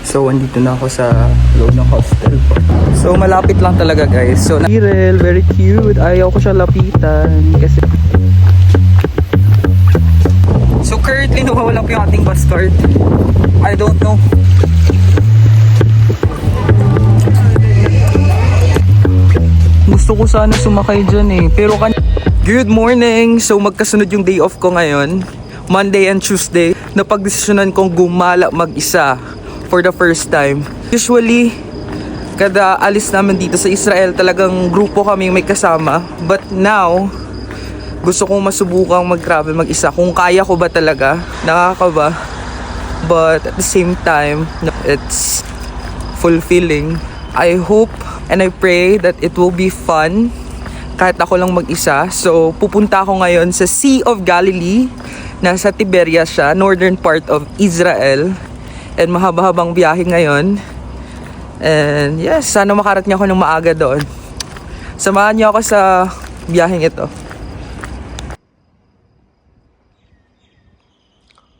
So, andito na ako sa loob ng hostel ko. So, malapit lang talaga guys. So, Kirel, very cute. Ayaw ko siya lapitan kasi... So, currently nawawala po yung ating bus card. I don't know. Gusto ko sana sumakay dyan eh. Pero Good morning! So, magkasunod yung day off ko ngayon. Monday and Tuesday. Napagdesisyonan kong gumala mag-isa for the first time. Usually, kada alis namin dito sa Israel, talagang grupo kami may kasama. But now, gusto kong masubukang mag-travel mag-isa. Kung kaya ko ba talaga, nakakaba. But at the same time, it's fulfilling. I hope and I pray that it will be fun kahit ako lang mag-isa. So, pupunta ako ngayon sa Sea of Galilee. Nasa Tiberias siya, northern part of Israel. And mahaba-habang biyahe ngayon. And yes, sana makarating ako ng maaga doon. Samahan niyo ako sa biyaheng ito.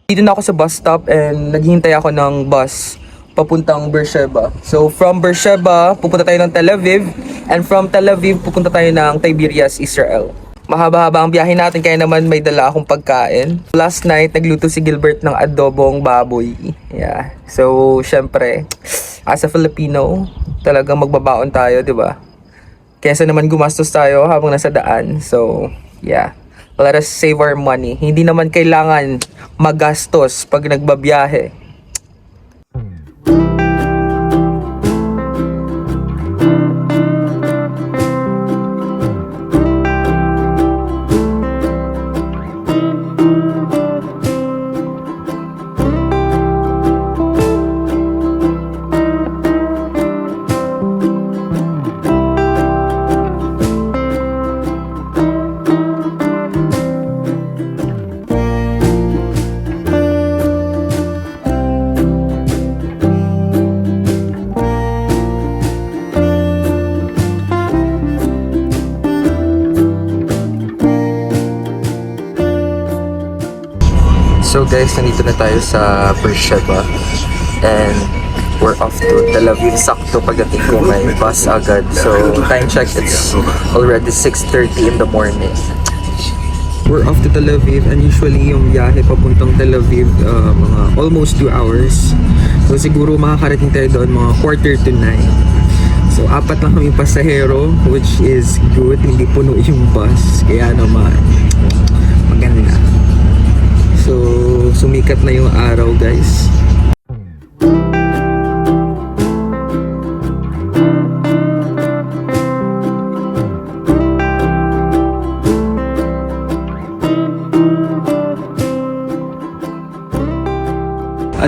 Dito na ako sa bus stop and naghihintay ako ng bus papuntang Beersheba. So from Beersheba, pupunta tayo ng Tel Aviv. And from Tel Aviv, pupunta tayo ng Tiberias, Israel. Mahaba-haba ang biyahe natin kaya naman may dala akong pagkain. Last night, nagluto si Gilbert ng adobong baboy. Yeah. So, syempre, as a Filipino, talagang magbabaon tayo, di ba? Kaysa naman gumastos tayo habang nasa daan. So, yeah. Let us save our money. Hindi naman kailangan magastos pag nagbabiyahe. So guys, nandito na tayo sa Beersheba and we're off to Tel Aviv. Sakto pagdating ko may bus agad. So time check, it's already 6:30 in the morning. We're off to Tel Aviv and usually yung biyahe papuntang Tel Aviv mga almost 2 hours. So siguro makakarating tayo doon mga 8:45. So 4 lang kami pasahero, which is good. Hindi puno yung bus, kaya naman maganda. So, sumikat na yung araw, guys.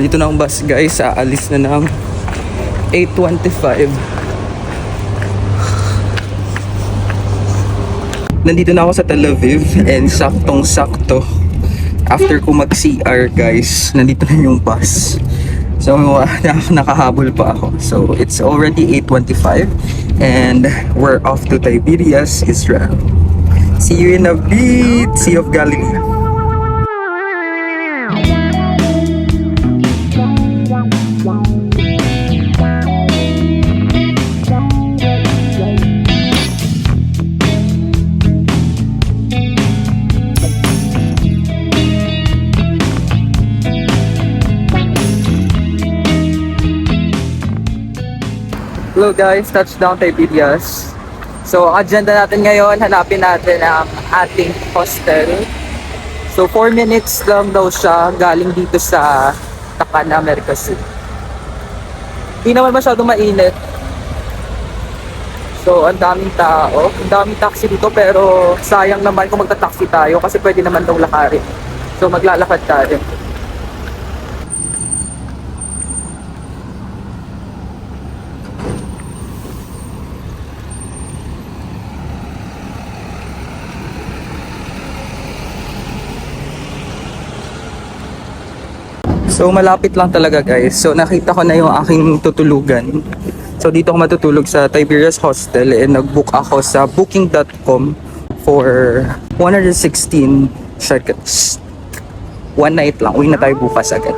Dito na ang bus, guys. Aalis na ng 8:25. Nandito na ako sa Tel Aviv and saktong-sakto. After ko mag-CR guys, nandito na yung bus. So nakahabol pa ako. So it's already 8:25 and we're off to Tiberias, Israel. See you in a bit, Sea of Galilee. Hello guys, touchdown Tiberias. So ang agenda natin ngayon, hanapin natin ang ating hostel. So 4 minutes lang daw siya galing dito sa Takan, America City. Hindi naman masyadong mainit. So ang daming tao, ang daming taxi dito pero sayang naman kung magta-taxi tayo kasi pwede naman daw lakarin. So maglalakad tayo. So malapit lang talaga guys. So nakita ko na yung aking tutulugan. So dito ako matutulog sa Tiberias Hostel and nag-book ako sa booking.com for 116 shekels. One night lang. Uwi na tayo bukas agad.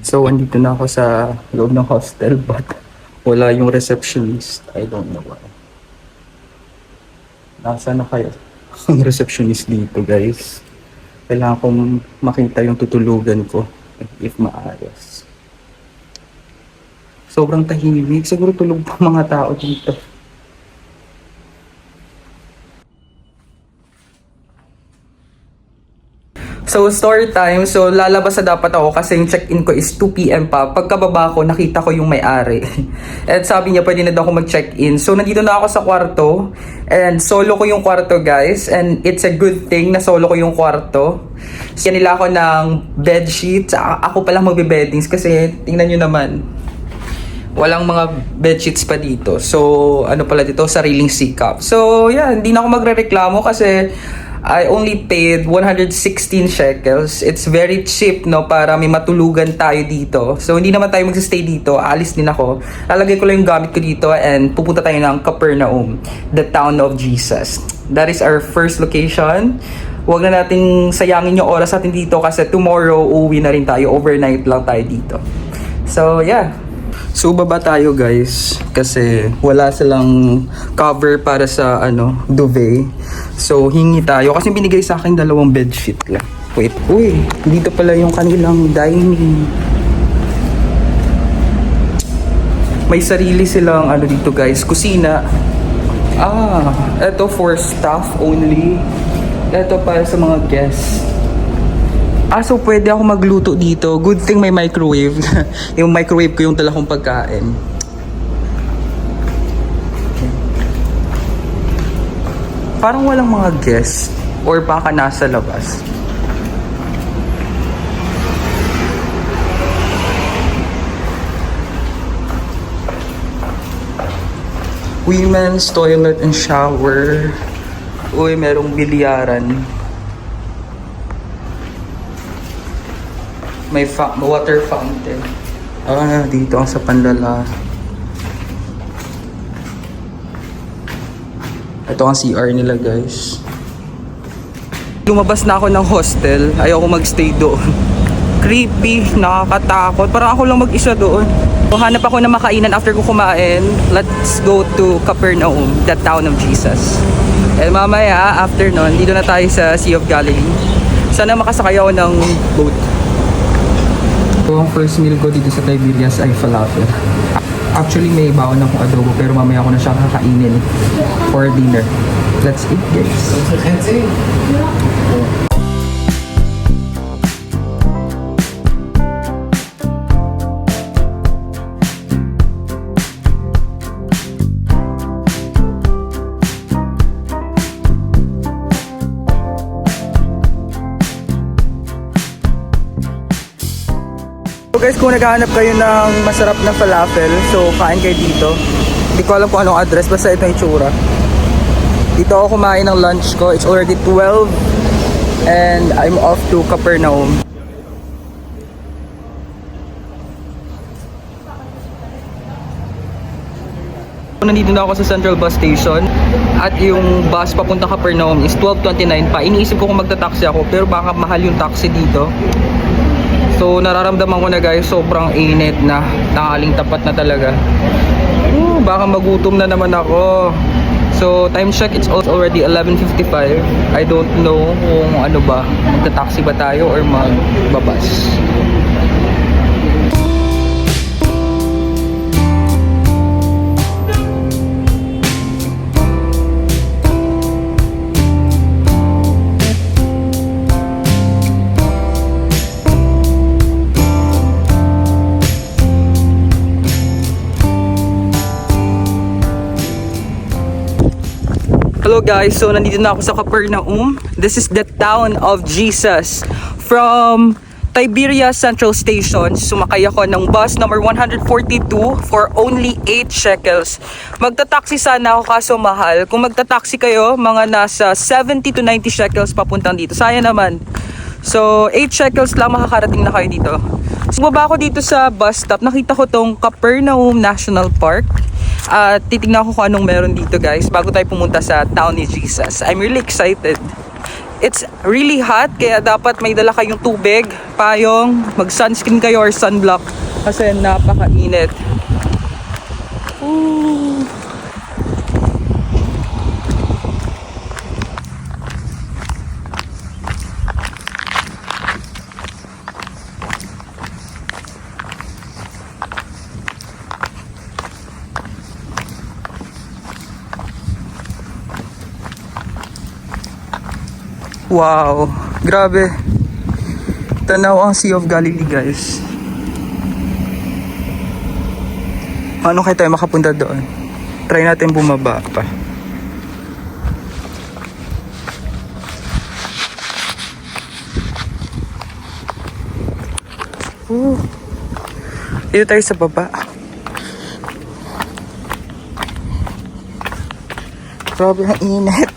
So, andito na ako sa loob ng hostel but wala yung receptionist. I don't know why. Nasaan na kayo? Ang receptionist dito, guys. Kailangan kong makita yung tutulugan ko if maayos. Sobrang tahimik. Siguro tulog pa mga tao dito. So, story time. So, lalabas na dapat ako kasi yung check-in ko is 2 p.m. pa. Pagkababa ko, nakita ko yung may-ari. At sabi niya, pwede na daw ako mag-check-in. So, nandito na ako sa kwarto. And solo ko yung kwarto, guys. And it's a good thing na solo ko yung kwarto. Siya nila ako ng bedsheets. Ako palang magbe-beddings kasi tingnan nyo naman. Walang mga bedsheets pa dito. So, ano pala dito? Sariling sikap. So, yeah, hindi na ako magre-reklamo kasi I only paid 116 shekels. It's very cheap, no? Para may matulugan tayo dito. So, hindi naman tayo mag-stay dito. Aalis din ako. Lalagay ko lang yung gamit ko dito and pupunta tayo ng Capernaum, the town of Jesus. That is our first location. Huwag na nating sayangin yung oras natin dito kasi tomorrow, uuwi na rin tayo. Overnight lang tayo dito. So, yeah. So, baba tayo, guys, kasi wala silang cover para sa, duvet. So, hingi tayo kasi binigay sa akin 2 bedsheet lang. Wait, uy, dito pala yung kanilang dining. May sarili silang, dito, guys, kusina. Eto for staff only. Eto para sa mga guests. So pwede ako magluto dito. Good thing may microwave. Yung microwave ko yung dala kong pagkain. Parang walang mga guests or baka nasa labas. Women's toilet and shower. Uy, merong bilyaran. May water fountain. Dito ang sa pandala. Ito ang CR nila, guys. Lumabas na ako ng hostel. Ayoko magstay doon. Creepy, nakakatakot. Parang ako lang mag-isa doon. So, hanap ako na makainan after ko kumain. Let's go to Capernaum, the town of Jesus. And mamaya, after nun, dito na tayo sa Sea of Galilee. Sana makasakay ako ng boat. So, ang first meal ko dito sa Tiberias ay falafel. Actually, may baon akong adobo pero mamaya ko na siya kakainin for dinner. Let's eat, guys. So guys, kung naghahanap kayo ng masarap na falafel, so kain kayo dito. Hindi ko alam kung anong address, basta ito yung itsura. Dito ako kumain ng lunch ko. It's already 12 and I'm off to Capernaum. Nandito na ako sa Central Bus Station at yung bus papunta Capernaum is 12:29 pa. Iniisip ko kung magta-taxi ako pero baka mahal yung taxi dito. So nararamdaman ko na, guys, sobrang init na. Tanghaling tapat na talaga. Baka magutom na naman ako. So time check, it's already 11:55. I don't know kung ano ba, magta-taxi ba tayo or magbabas. Hello guys, so nandito na ako sa Capernaum. This is the town of Jesus. From Tiberias Central Station, sumakay ako ng bus number 142 for only 8 shekels. Magta-taxi sana ako kaso mahal. Kung magta-taxi kayo, mga nasa 70 to 90 shekels papuntang dito. Sayang naman. So 8 shekels lang makakarating na kayo dito. So baba ako dito sa bus stop, nakita ko tong Capernaum National Park. At titignan ko kung anong meron dito, guys, bago tayo pumunta sa town ni Jesus. I'm really excited. It's really hot, kaya dapat may dala kayong tubig, payong, mag-sunscreen kayo or sunblock kasi napakainit. Ooh. Wow, grabe. Tanaw ang Sea of Galilee, guys. Paano kaya tayo makapunta doon? Try natin bumaba pa. Dito tayo sa baba. Grabe ang init.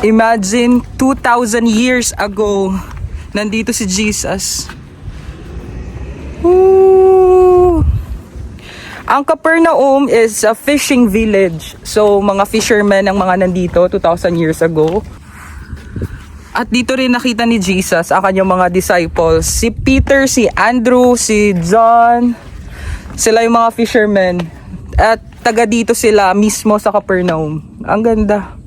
Imagine, 2,000 years ago, nandito si Jesus. Woo! Ang Capernaum is a fishing village. So, mga fishermen ang mga nandito 2,000 years ago. At dito rin nakita ni Jesus ang kanyang mga disciples. Si Peter, si Andrew, si John. Sila yung mga fishermen. At taga dito sila mismo sa Capernaum. Ang ganda.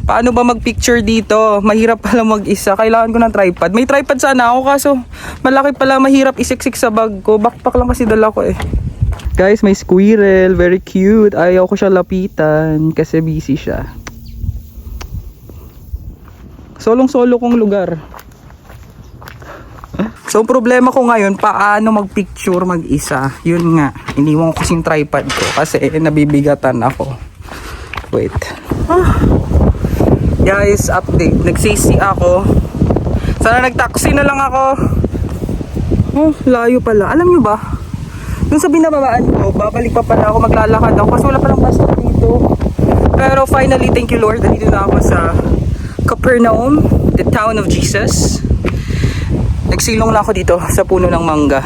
Paano ba mag-picture dito? Mahirap pala mag-isa. Kailangan ko ng tripod. May tripod sana ako kaso malaki pala, mahirap isiksik sa bag ko. Backpack lang kasi dala ko eh. Guys, may squirrel. Very cute. Ayaw ko siya lapitan kasi busy siya. Solong-solo kong lugar. So, problema ko ngayon, paano mag-picture mag-isa? Yun nga, iniwan ko kasing tripod ko kasi nabibigatan ako. Wait. Guys, update. Nagsisi ako. Sana nag-taxi na lang ako. Oh, layo pala. Alam nyo ba? Dun sa binababaan ko, babalik pa pala ako, maglalakad ako kasi wala palang bus stop dito. Pero finally, thank you Lord, dito na ako sa Capernaum, the town of Jesus. Nagsilong na ako dito sa puno ng mangga.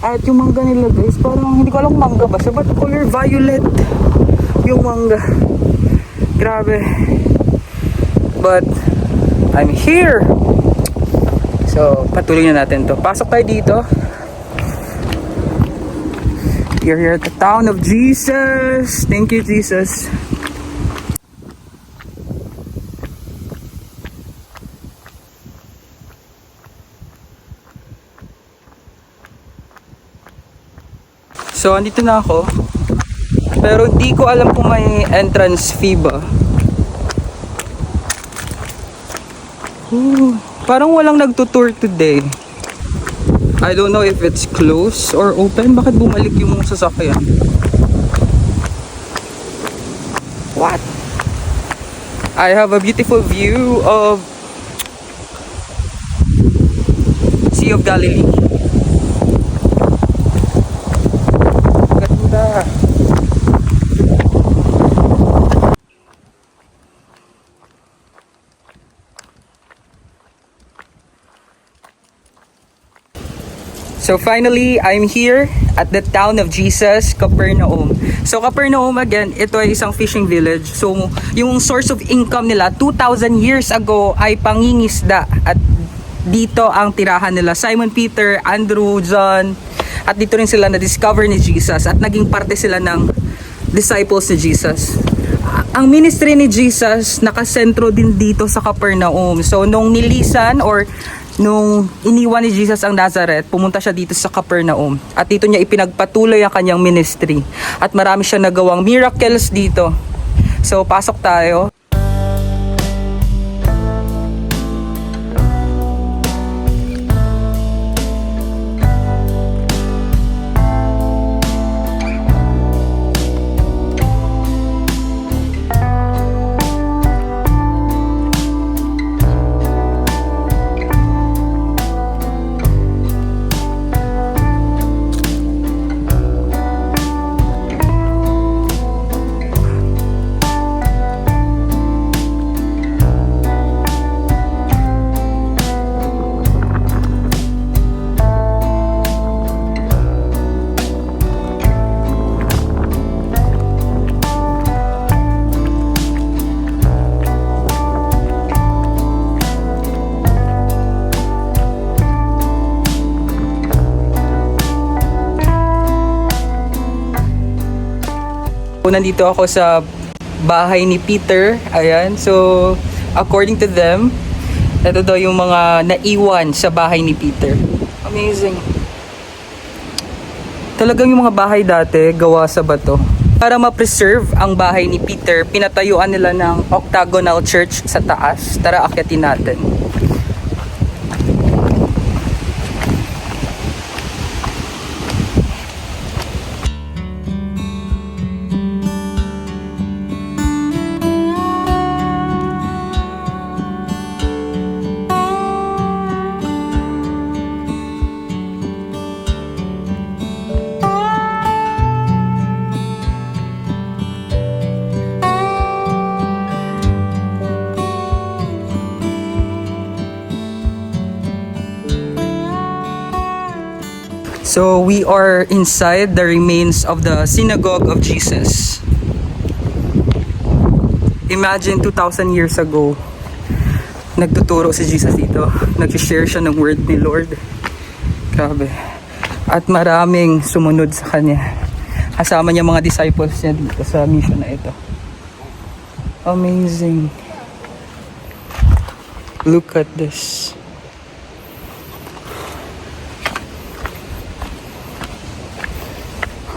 At yung mangga nila guys, parang hindi ko alam mangga ba siya, but color violet yung mangga. Grabe. But I'm here. So patuloy na natin to. Pasok tayo dito. You're here at the town of Jesus. Thank you Jesus. So andito na ako. Pero di ko alam kung may entrance fee ba. Parang walang nagtutour today. I don't know if it's closed or open. Bakit bumalik yung sasakyan? What? I have a beautiful view of Sea of Galilee. Ganda. So finally, I'm here at the town of Jesus, Capernaum. So Capernaum again, ito ay isang fishing village. So yung source of income nila 2,000 years ago ay pangingisda. At dito ang tirahan nila. Simon Peter, Andrew, John. At dito rin sila na-discover ni Jesus. At naging parte sila ng disciples ni Jesus. Ang ministry ni Jesus nakasentro din dito sa Capernaum. So nung nilisan or nung iniwan ni Jesus ang Nazareth, pumunta siya dito sa Capernaum. At dito niya ipinagpatuloy ang kanyang ministry. At marami siya nagawang miracles dito. So, pasok tayo. So, nandito ako sa bahay ni Peter. Ayan. So, according to them, ito daw yung mga naiwan sa bahay ni Peter. Amazing. Talagang yung mga bahay dati, gawa sa bato. Para ma-preserve ang bahay ni Peter, pinatayuan nila ng octagonal church sa taas. Tara, akyatin natin. So we are inside the remains of the Synagogue of Jesus. Imagine 2,000 years ago, nagtuturo si Jesus dito. Nag-share siya ng word ni Lord. Grabe. At maraming sumunod sa kanya. Kasama niya mga disciples niya dito sa mission na ito. Amazing. Look at this.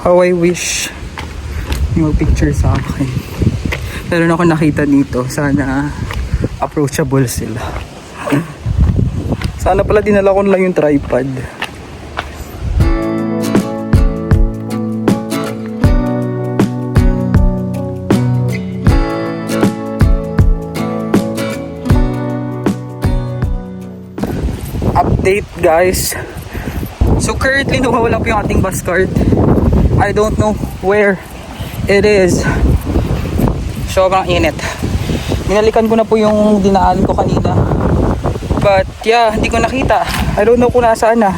How I wish may picture sa akin. Meron ako nakita dito. Sana approachable sila. Sana pala dinala ko na lang yung tripod. Update guys. So currently nawawala po yung ating bus card. I don't know where it is. Sobrang init. Binalikan ko na po yung dinaan ko kanina. But yeah, hindi ko nakita. I don't know kung nasaan na.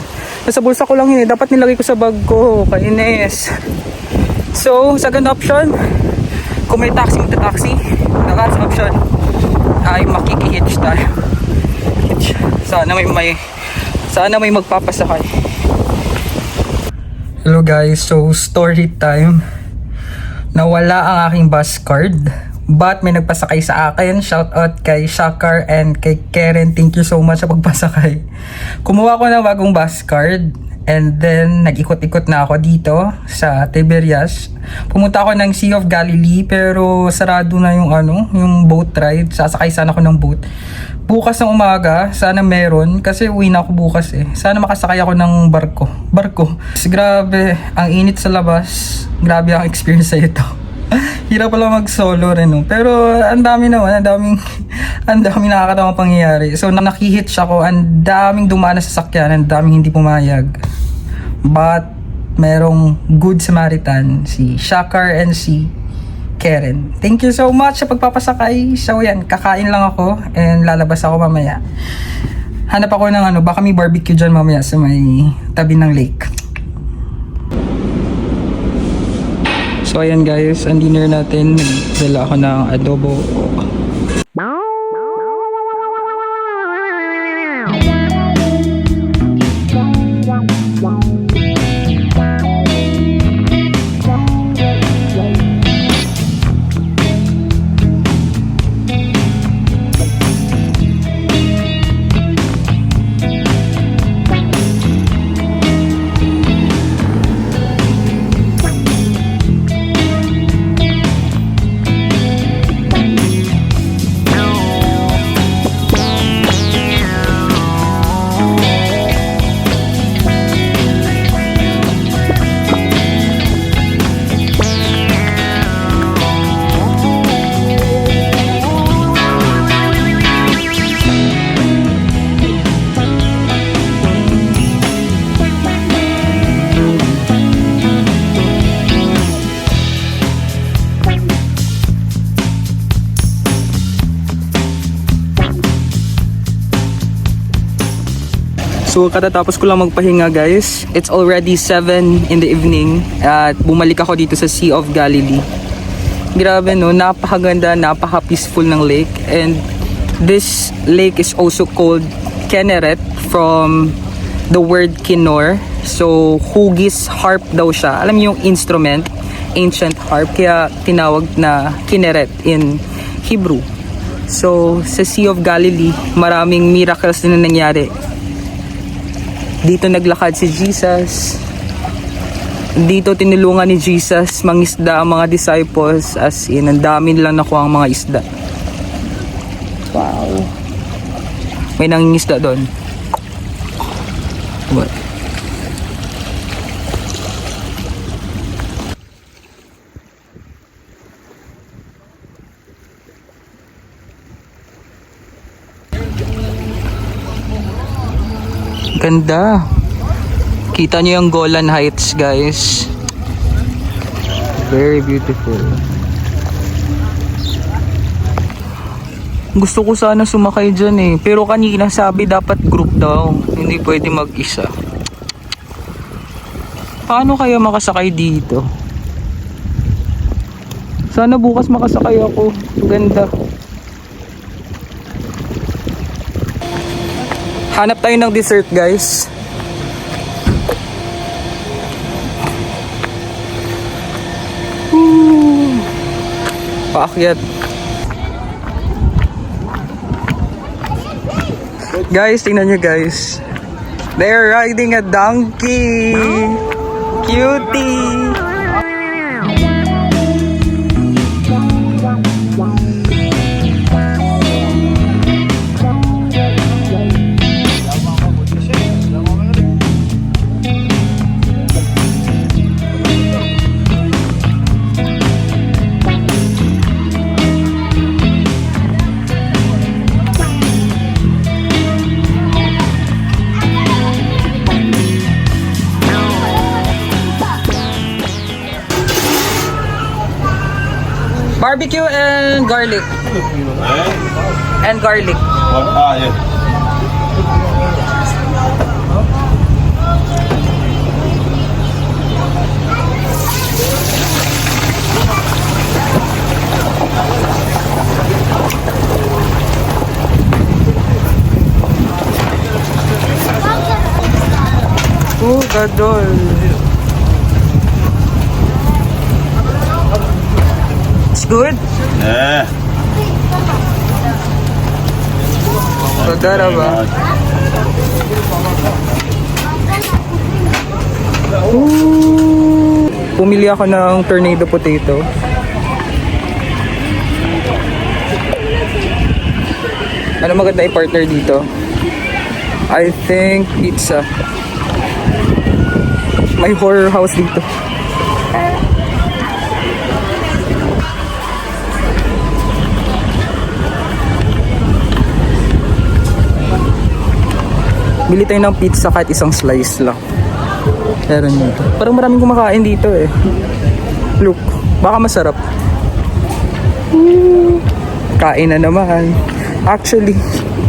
Nasa bulsa ko lang yun. Dapat nilagay ko sa bag ko. Kainis. So, second option, kung may taxi, magta-taxi. The last option ay makikihitch tayo. Hitch. Sana may magpapasakay. Hello guys, so story time. Nawala ang aking bus card, but may nagpasakay sa akin. Shout out kay Shakar and kay Karen. Thank you so much sa pagpasakay. Kumuha ko ng bagong bus card and then nag-ikot-ikot na ako dito sa Tiberias. Pumunta ako ng Sea of Galilee pero sarado na yung boat ride. Sasakay sana ako ng boat. Bukas ng umaga, sana meron kasi uwi na ako bukas eh. Sana makasakay ako ng barko. Grabe, ang init sa labas. Grabe ang experience sa ito. Hirap pala mag solo rin no. Pero ang dami naman, ang daming nakakatawang pangyayari. So nakihitch ako, ang daming dumaan na sasakyan, ang daming hindi pumayag. But merong good Samaritan, si Shakar and si Karen. Thank you so much sa pagpapasakay. So yan, kakain lang ako and lalabas ako mamaya. Hanap ako ng baka may barbecue dyan mamaya sa may tabi ng lake. So ayan guys, ang dinner natin, dala ako ng adobo. So katatapos ko lang magpahinga guys. It's already 7 in the evening at bumalik ako dito sa Sea of Galilee. Grabe no, napakaganda, napaka-peaceful ng lake. And this lake is also called Kinneret from the word Kinnor. So hugis harp daw siya. Alam niyo yung instrument. ancient harp, kaya tinawag na Kinneret in Hebrew. So, sa Sea of Galilee, maraming miracles din na nangyari. Dito naglakad si Jesus. Dito tinulungan ni Jesus mangisda ang mga disciples, as in, ang dami nilang nakuha ang mga isda. Wow. May nangingisda doon. What? Ganda. Kita nyo yung Golan Heights, guys. Very beautiful. Gusto ko sana sumakay dyan eh. Pero kanina sabi dapat group daw. Hindi pwede mag-isa. Paano kaya makasakay dito? Sana bukas makasakay ako. Ganda. Hanap tayo ng dessert, guys. Paakyat. Guys, tingnan nyo, guys. They're riding a donkey. Cutie. Barbecue and garlic. And garlic. What? Ah, yeah. Oh, gadol. It's good? Yeah. Pagkara ba? Ooh. Pumili ako ng tornado potato. Ano maganda i-partner dito? I think pizza. May horror house dito. Bili tayo ng pizza kahit isang slice lang. Meron dito. Parang maraming kumakain dito eh. Look, baka masarap. Kain na naman. Actually,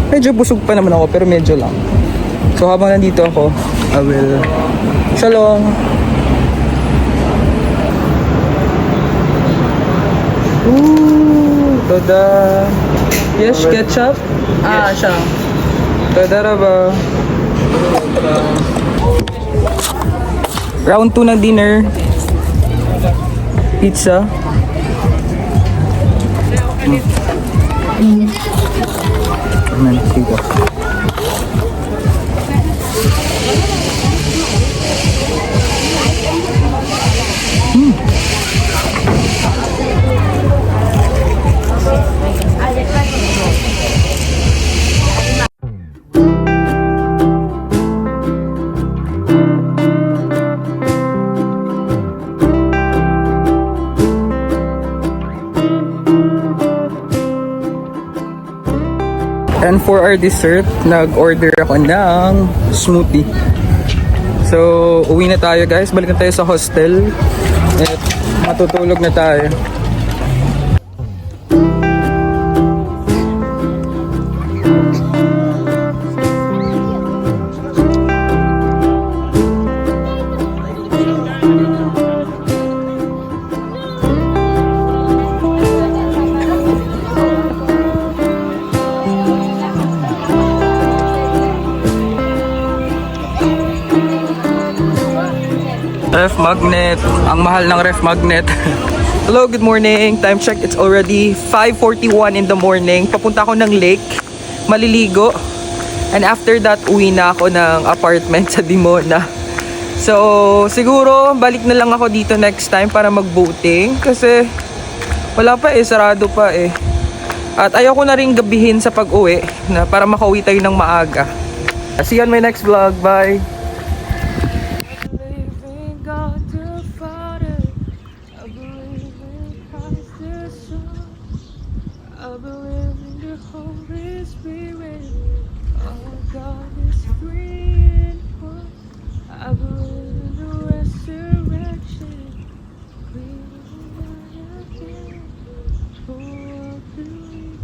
medyo busog pa naman ako pero medyo lang. So habang nandito ako, I will Shalom. Ooh, tada. Yes, ketchup? Ah, siya. Tada raba. Round 2 na dinner. Pizza. Amen, sige. And for our dessert, nag-order ako ng smoothie. So, uwi na tayo guys. Balik na tayo sa hostel. At matutulog na tayo. Ref magnet. Ang mahal ng ref magnet. Hello, good morning. Time check, it's already 5:41 in the morning. Papunta ako ng lake. Maliligo. And after that, uwi na ako ng apartment sa Dimona. So, siguro, balik na lang ako dito next time para mag-boating. Kasi, wala pa sarado pa At ayoko na rin gabihin sa pag-uwi na para makauwi tayo ng maaga. See you on my next vlog. Bye! I believe in the Holy Spirit. Oh, God is free and full. I believe in the resurrection. We will not again. Oh, believe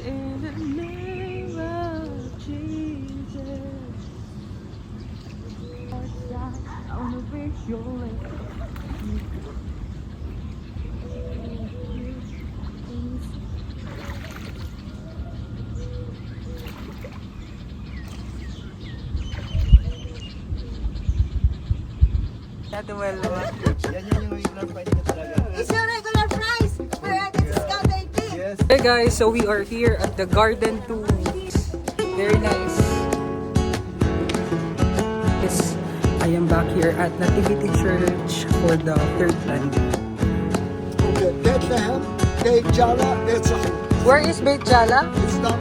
in the name of Jesus. I wanna be your life. It's your regular price. We're at the discount 18. Yes. Hey guys, so we are here at the Garden 2. Very nice. Yes, I am back here at Nativity Church for the third time. Okay, Bethlehem, Beit Jala, Netzach. Where is Beit Jala? It's not